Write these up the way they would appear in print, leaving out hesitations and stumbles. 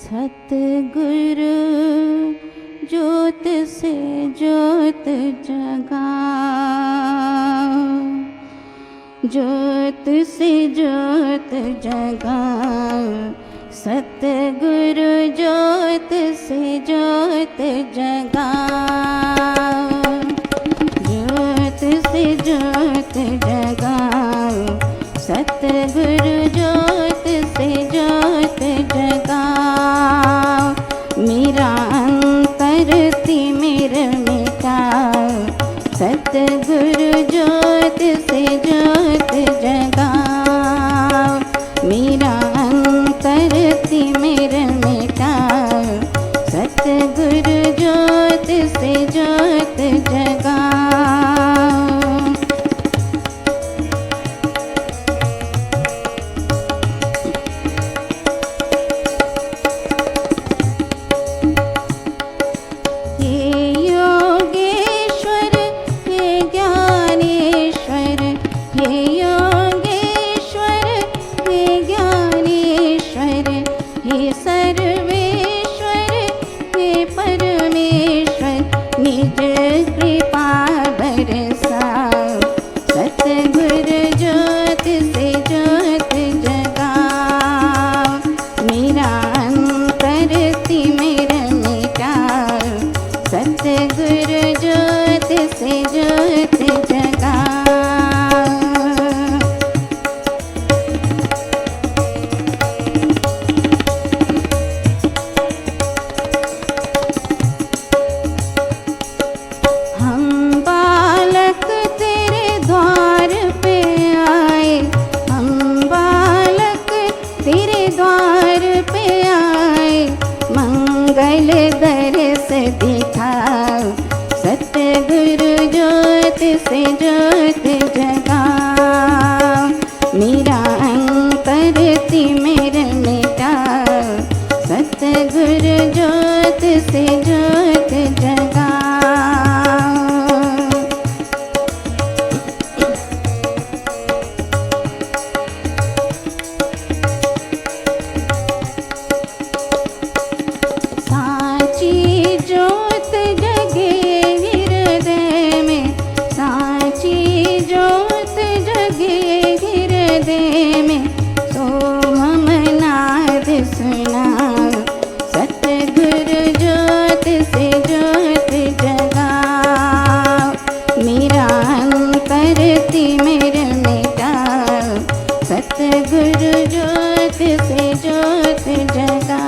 सतगुरु ज्योत से ज्योत जगा, ज्योत से ज्योत जगा। सतगुरु ज्योत से ज्योत जगा, ज्योत से ज्योत जगा। सतगुरु ज्योत से ज्योत जगा। मेरा अंतर तिमिर मिटा, सतगुरु ज्योत से ज्योत जगा। मेरा अंतर तिमिर मिटा, सतगुरु ज्योत से ज्योत जगा। सतगुरु ज्योत से ज्योत जगा। मेरा अंतर तिमिर मिटा, सतगुरु ज्योत से ज्योत जगा। सतगुरु ज्योत से ज्योत जगा। मेरा अंतर तिमिर मिटा, सतगुरु ज्योत से ज्योत जगा।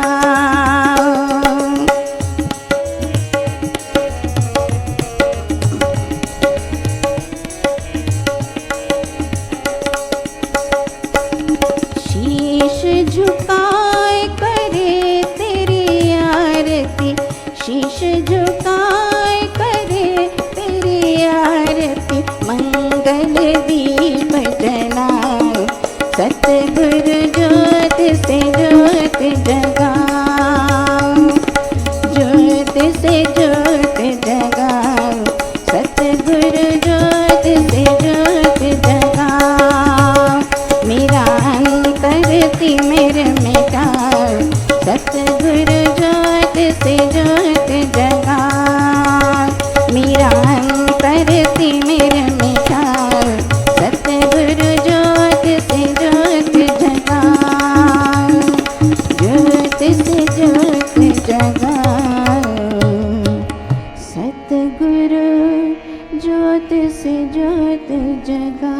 शीश झुकाए करे तेरी आरती, शीश झुकाए करे तेरी आरती। मंगल दीप जला, सतगुरु ज्योत से ज्योत जगा। ज्योत से ज्योत जगा, सतगुरु ज्योत से ज्योत जगा। मेरा अंतर तिमिर मिटा, सतगुरु ज्योत से ज्योत जगा। मेरा अंतर तिमिर मिटा, सतगुरु ज्योत से ज्योत जगा। ज्योत से ज्योत जगा, सतगुरु ज्योत से ज्योत जगा।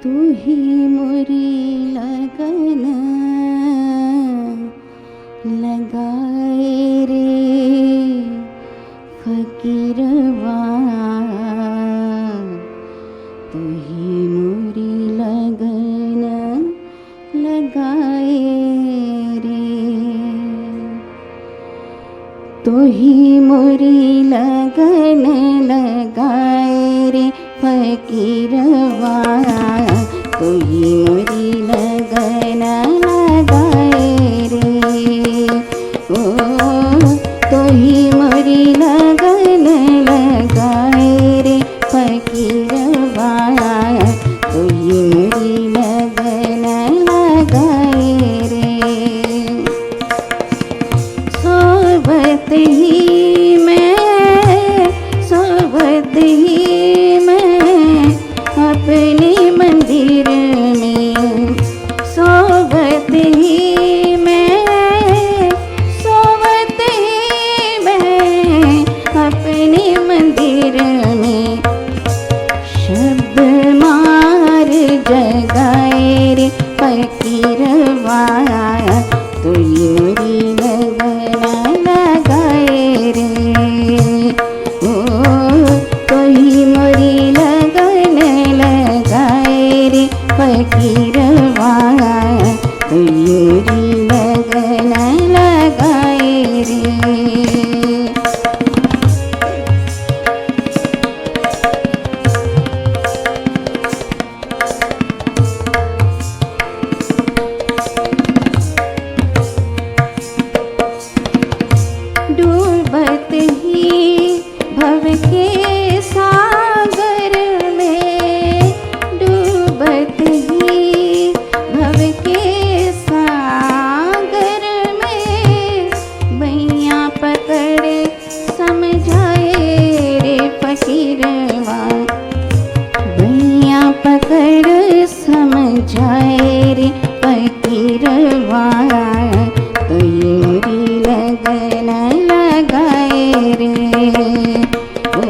तू ही मोरी लगन लगाए रे फकीरवा। तू ही मोरी लगन लगाए रे, तू ही मोरी लगन लगाए रे फकीरवा। तू ही मोरी लगन लगाए रे, ओ तू ही मोरी लगन लगाए रे फकीरवा। शब्द मार जगाए रे फकीरवा तुई मोरी लगन लगाए रे ओ तुई मोरी लगन लगाए रे फकीरवा तुई मोरी लगन लगाए रे। डूबत ही भव के सागर में, डूबत ही भव के सागर में, बैया पकड़ समझाए रे फकीरवा, बैया पकड़ समझाए रे फकीरवा तुई मोरी लगन लगाए रे ओ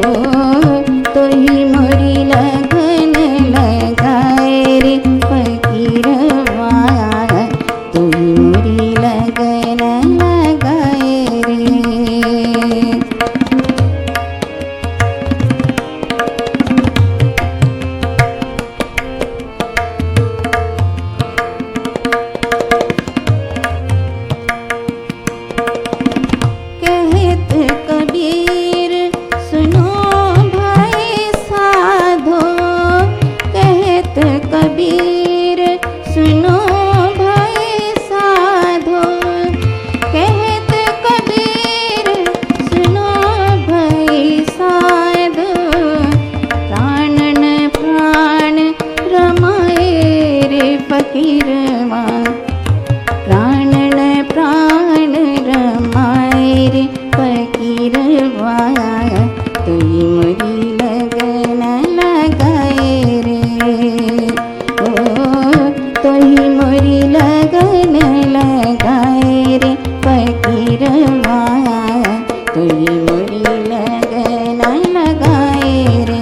तुई मोरी लगन लगाए रे फकीरवा तुई मोरी लगन लगाए रे। कहत कबीर सुनो भाई साधो, कहत कबीर सुनो भाई साधो, कहत कबीर सुनो भाई साधो, प्राणन प्राण रमाए रे फकीरवा, प्राणन प्राण रमाए रे फकीरवा तुई मोरी लगन लगाए रे ओ तुई मोरी लगन लगाए रे फकीरवा तुई मोरी लगन लगाए रे।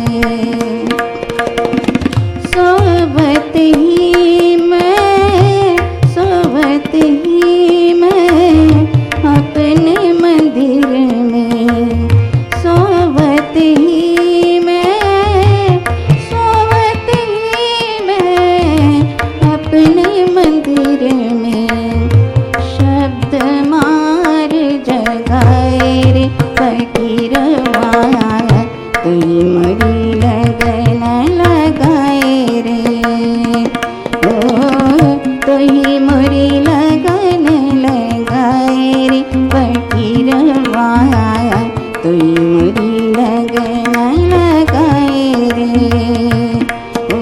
सोबत ही मैं, सोबत ही मैं अपने मंदिर में, सोबत ही मैं, सोबत ही मैं अपने मंदिर में, शब्द मार जगाए रे फकीरवा तुई मोरी लगन लगाए रे ओ तुई मोरी लगन लगाए रे फकीरवा तुई मोरी लगन लगाए रे ओ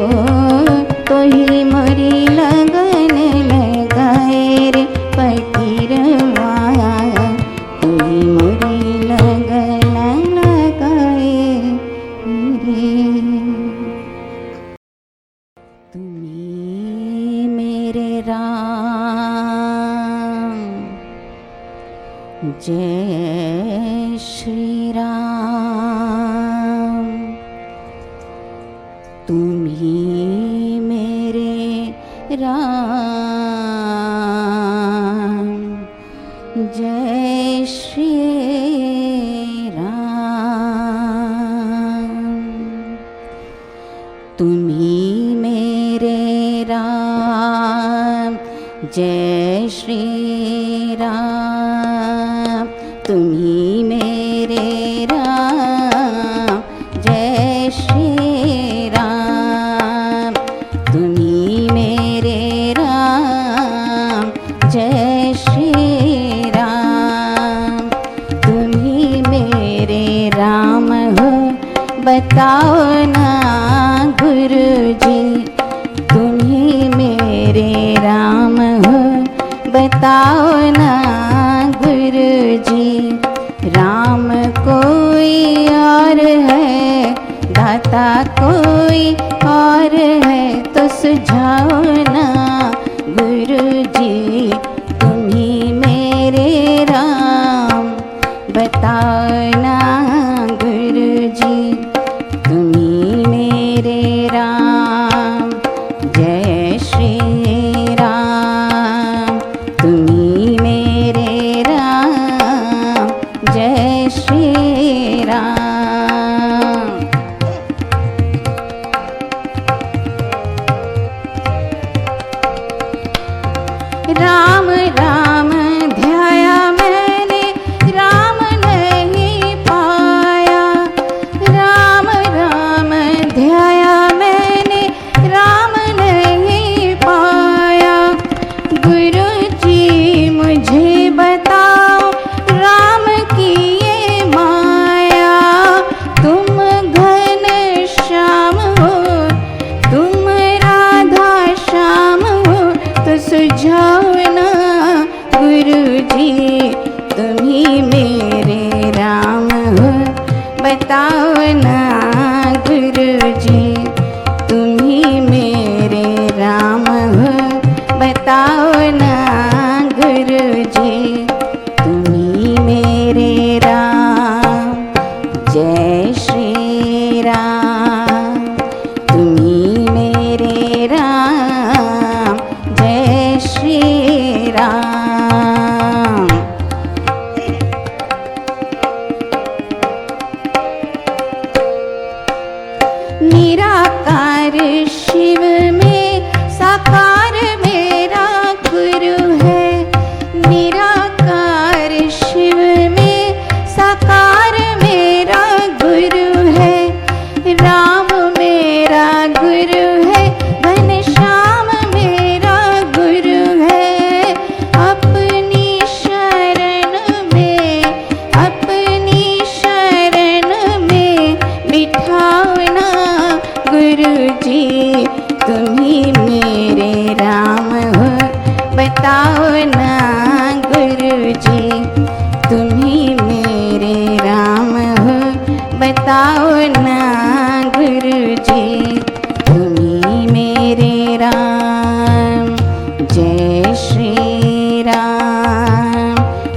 तुई मोरी लगन लगाए रे फकीरवा तुई मोरी लगन लगाए रे। तुम्ही मेरे राम जय श्री राम, तुम्ही मेरे राम जय श्री राम, तुम्ही मेरे राम जय श्री राम, तुम्ही मेरे राम जय श्री राम, तुम्ही मेरे राम जय श्री राम, तुम्ही मेरे राम हो बताओ ना गुरुजी, तुम्ही मेरे राम हो बताओ ना गुरुजी, राम कोई और है दाता कोई और है तो सुझाओ ना गुरुजी, तुम्ही मेरे राम बताओ ना गुरुजी, तुम्ही मेरे राम राम ध्याया मैंने राम नहीं पाया, राम राम ध्याया मैंने राम नहीं पाया। गुरु जी मुझे बताओ राम की ये माया, तुम घन श्याम हो, तुम राधा श्याम हो, तो सुझाओ ना गुरु जी, तुम ही मेरे राम हो, बताओ ना गुरु जी, तुम ही मेरे राम हो, बताओ ना गुरु जी, तुम ही मेरे राम। जय श्री राम, तुम ही मेरे राम, जय श्री राम। निराकार शिव में साकार मेरा गुरु है, निराकार शिव में साकार मेरा गुरु है। राम मेरा गुरु है, घनश्याम मेरा गुरु है। अपनी शरण में, अपनी शरण में बिठाओ ना गुरु जी, तुम ही मेरे राम हो, बताओ ना गुरु जी, तुम ही मेरे राम हो, बताओ ना गुरु जी, तुम ही मेरे राम। जय श्री राम,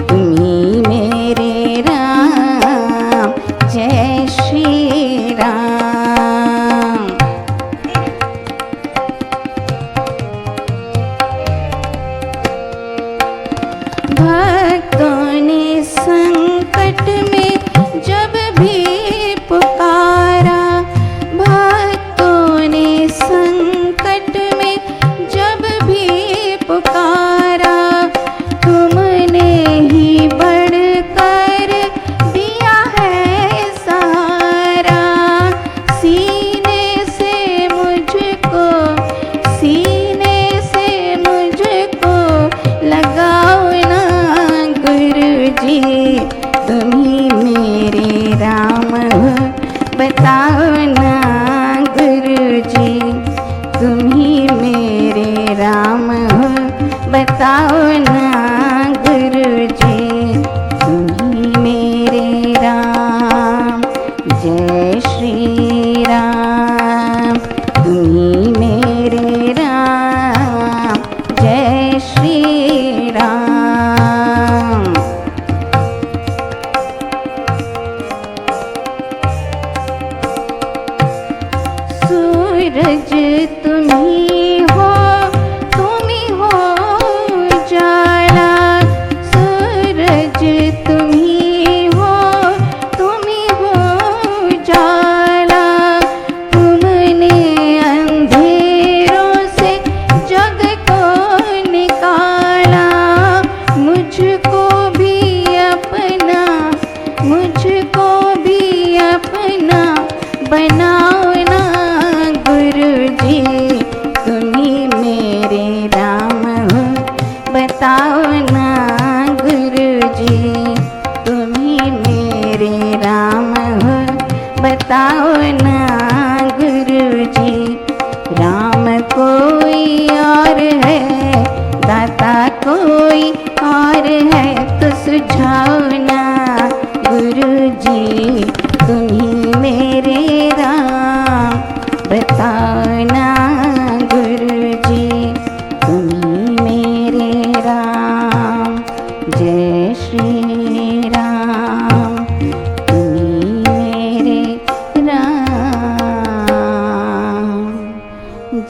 तुम ही मेरे राम, जय श्री राम। भक्तों ने संकट में जब भी पुकारा, भक्तों ने संकट में जब भी पुकारा, तुमने ही बढ़कर दिया है सहारा। सीने से मुझको, सीने से मुझको लगाओ ना गुरु जी, तुम ही मेरे राम हो, बताओ ना गुरु जी, तुम ही मेरे राम हो, बताओ ना गुरु जी, तुम ही मेरे राम। जय श्री राम, तुम ही मेरे राम, जय श्री राम। सूरज तुम ही हो, तुम ही हो उजाला, सूरज तुम ही हो, तुम ही हो उजाला। तुमने अंधेरों से जग को निकाला, मुझको भी अपना, मुझको भी अपना बनाओ ना गुरु जी, तुम ही मेरे राम हो, बताओ ना गुरु जी, तुम ही मेरे राम हो, बताओ ना गुरु जी। राम कोई और है, दाता कोई और है, तो सुझाओ ना गुरु जी, तुम ही मेरे राम, बताओ ना गुरु जी, तुम ही मेरे राम। जय श्री राम, तुम ही मेरे राम,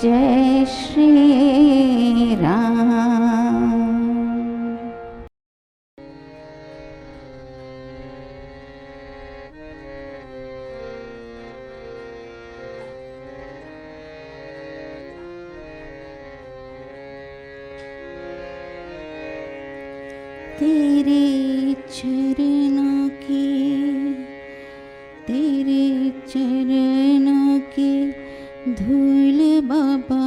जय श्री राम। चरणों की, तेरे चरणों की धूल बाबा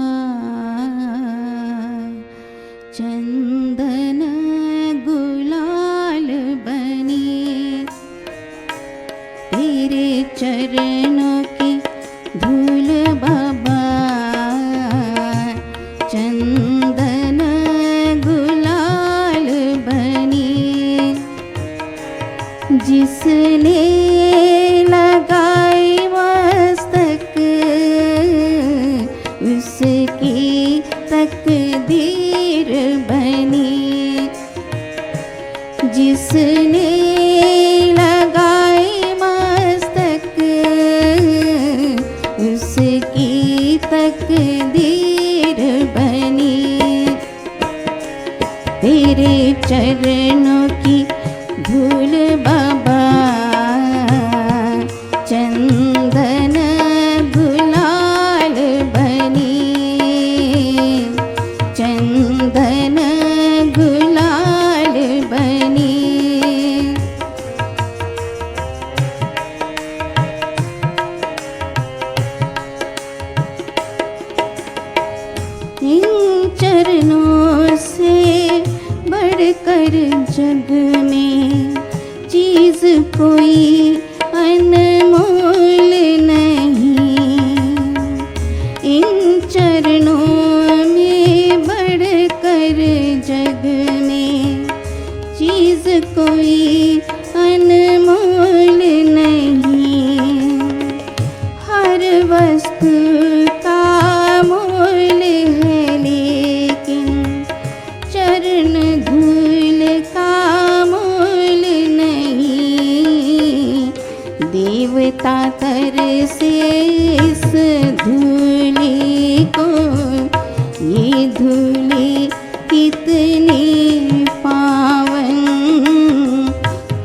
चंदन गुलाल बनी। तेरे चरणों की धूल बाबा चंदन गुलाल बनी। जिसने लगाई मस्तक उसकी तकदीर बनी। जिसने लगाई मस्तक उसकी तकदीर बनी। तेरे चरणों की धूल बाबा चंदन गुलाल बनी। चंदन गुलाल बनी। इन चरणों से बढ़कर जग में चीज कोई अनमोल नहीं। इन चरणों में बढ़कर जग में चीज कोई अनमोल नहीं। हर वस्तु का मोल है लेकिन चरण धूल का मोल नहीं। देवता तरसे इस धूली को, ये धूली कितनी पावन।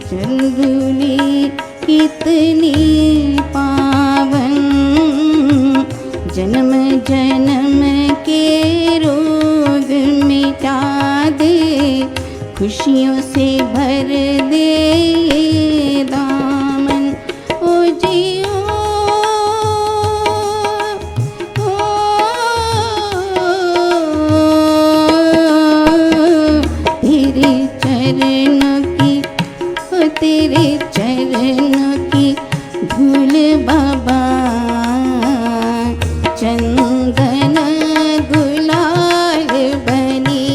चंदूली कितनी पावन। जन्म जन्म के रोग मिटा दे, खुशियों से भर दे दामन। ओ जियो ओ तेरे चरणों की, ओ तेरे चरणों की धूल बाबा चंदन गुलाल बनी।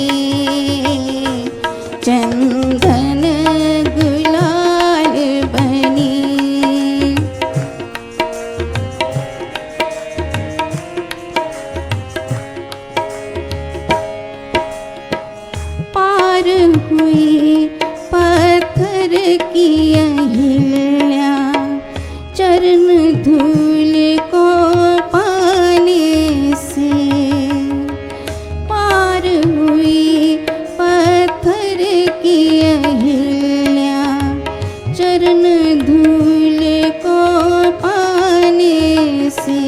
चंदन गुलाल बनी। पार हुई पत्थर की अहिल्या चरण धूल को पाने से। पार हुई पत्थर की अहिल्या चरण धूल को पाने से।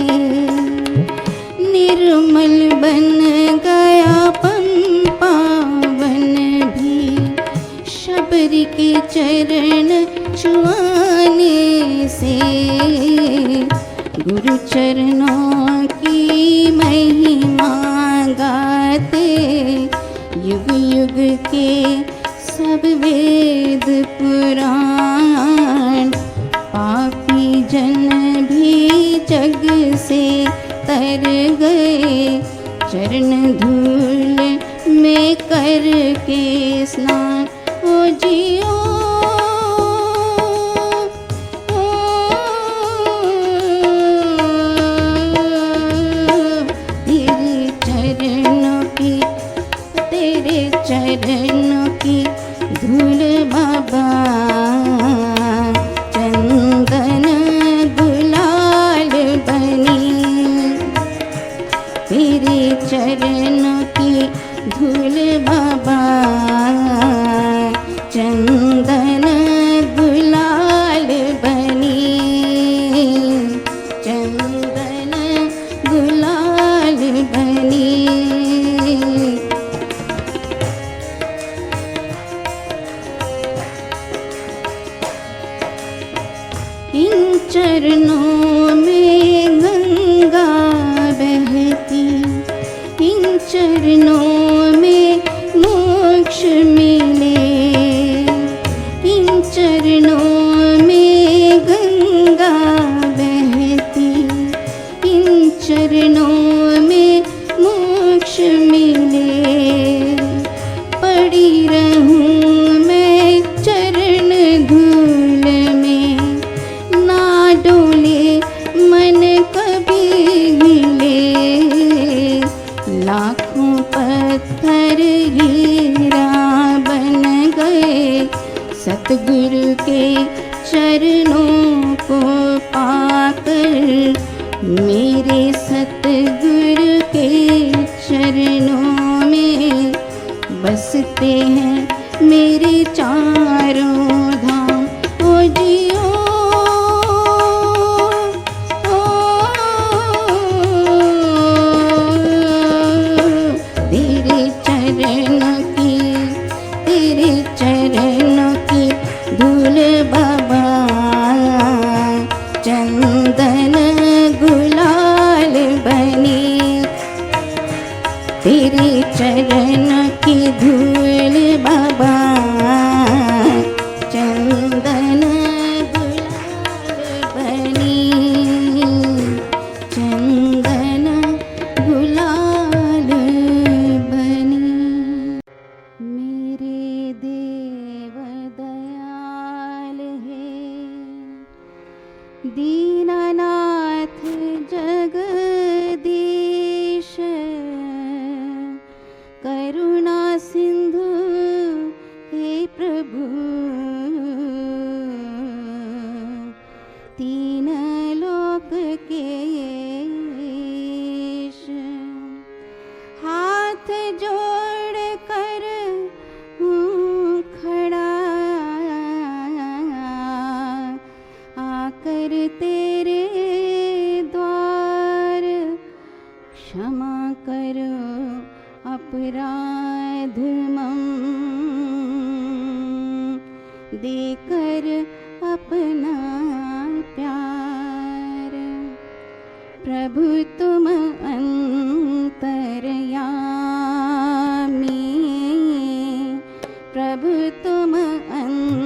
निर्मल बन गया पावन भी शबरी के चरण छुआने से। गुरु चरणों की महिमा गाते युग युग के सब वेद पुराण। पापी जन भी जग से तर गए चरण धूल में करके स्नान। ओ जियो तेरे चरणों की धूल बाबा चंदन गुलाल बनी। तेरे चरणों की धूल बाबा चंदन चरणों में मोक्ष मिले, इन चरणों में गंगा बहती, इन चरणों में मोक्ष मिले। पड़ी रहूं मैं चरण धूल में, ना डोले मन कभी हिले। लाखों पत्थर हीरा बन गए, सतगुरु के चरणों को पाकर। मेरे सतगुरु के चरणों में बसते हैं मेरे चारों धाम। ओ जियो तेरे चरणों की धूल बाबा, चंदन गुलाल बनी। तेरे चरण की धूल बाबा, चंदन गुलाल बनी, चंदन गुलाल बनी। मेरे देव दयाल है, दीनानाथ जगदीश, करुणा सिंधु हे प्रभु। तीन लोक के ईश, हाथ जोड़ कर हूँ खड़ा, आकर तेरे द्वार क्षमा करो अपराध मम, देकर अपना प्यार। प्रभु तुम अंतर्यामी, प्रभु तुम अंतर्यामी,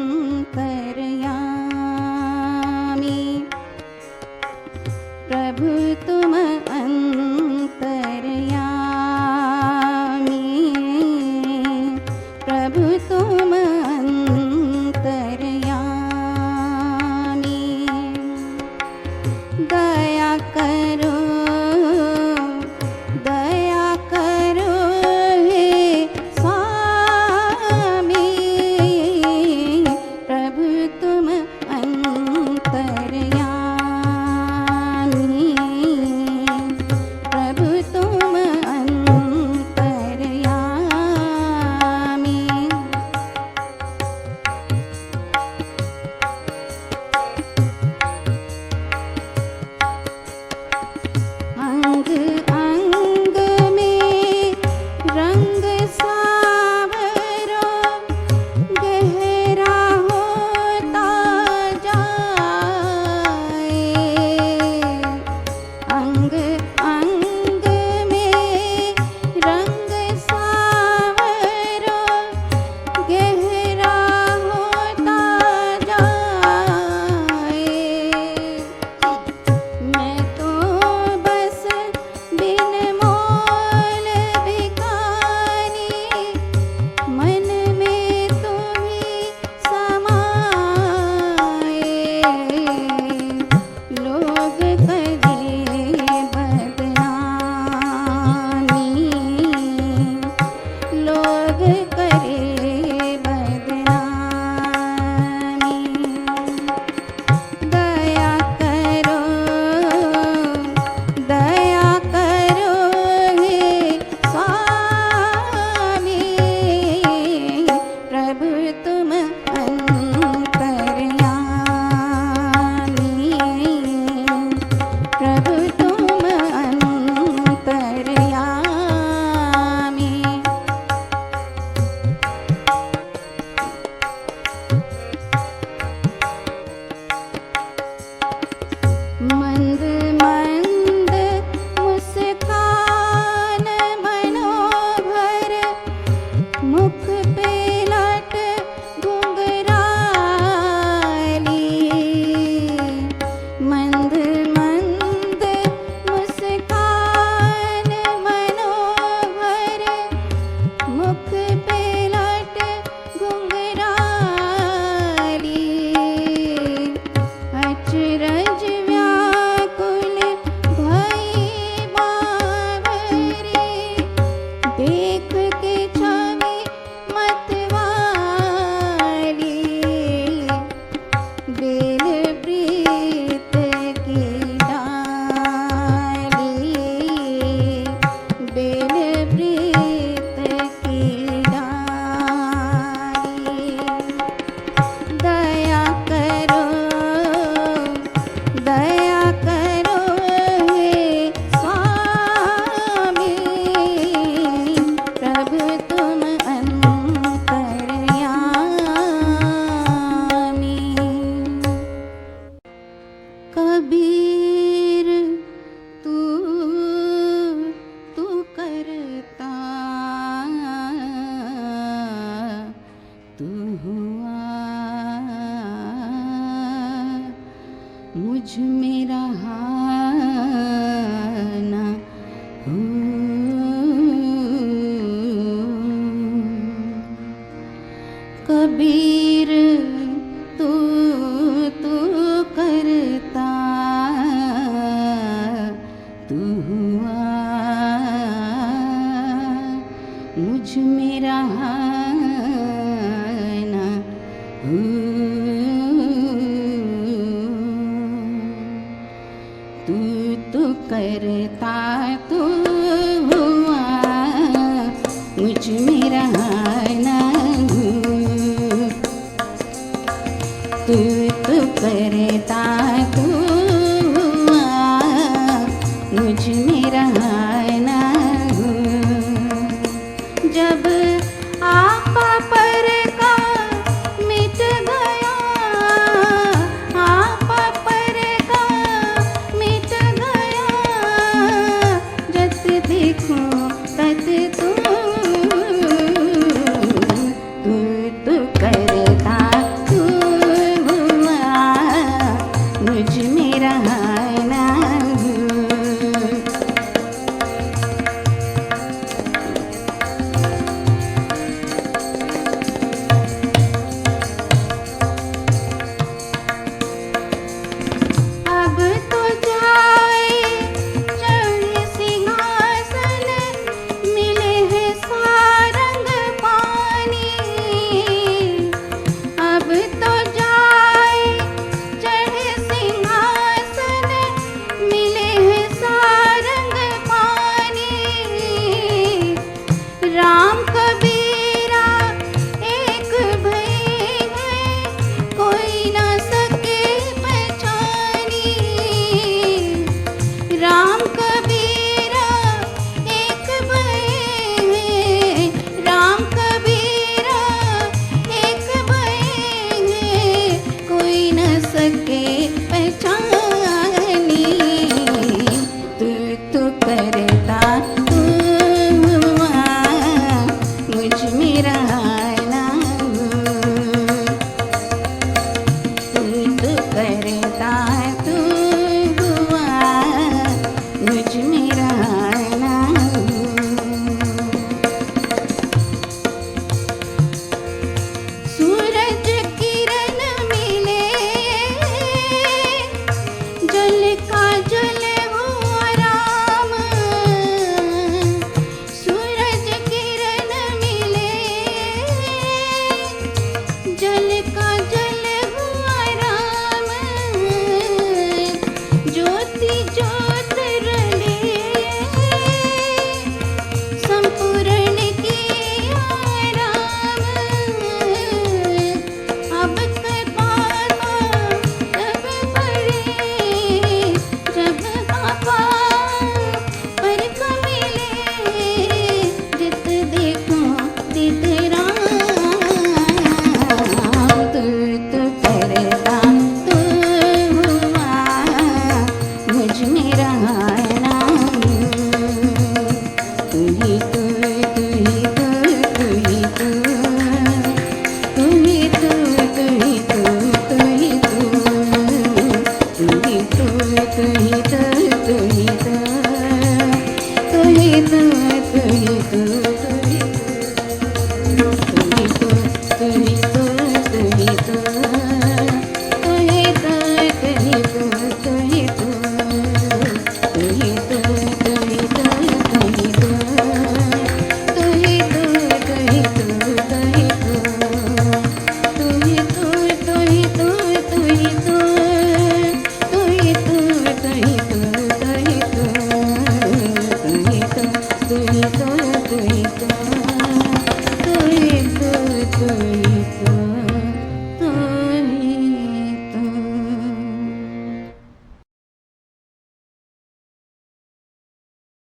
प्रभु तुम अंतर्यामी, प्रभु तुम अंतर्यामी। दया करो तू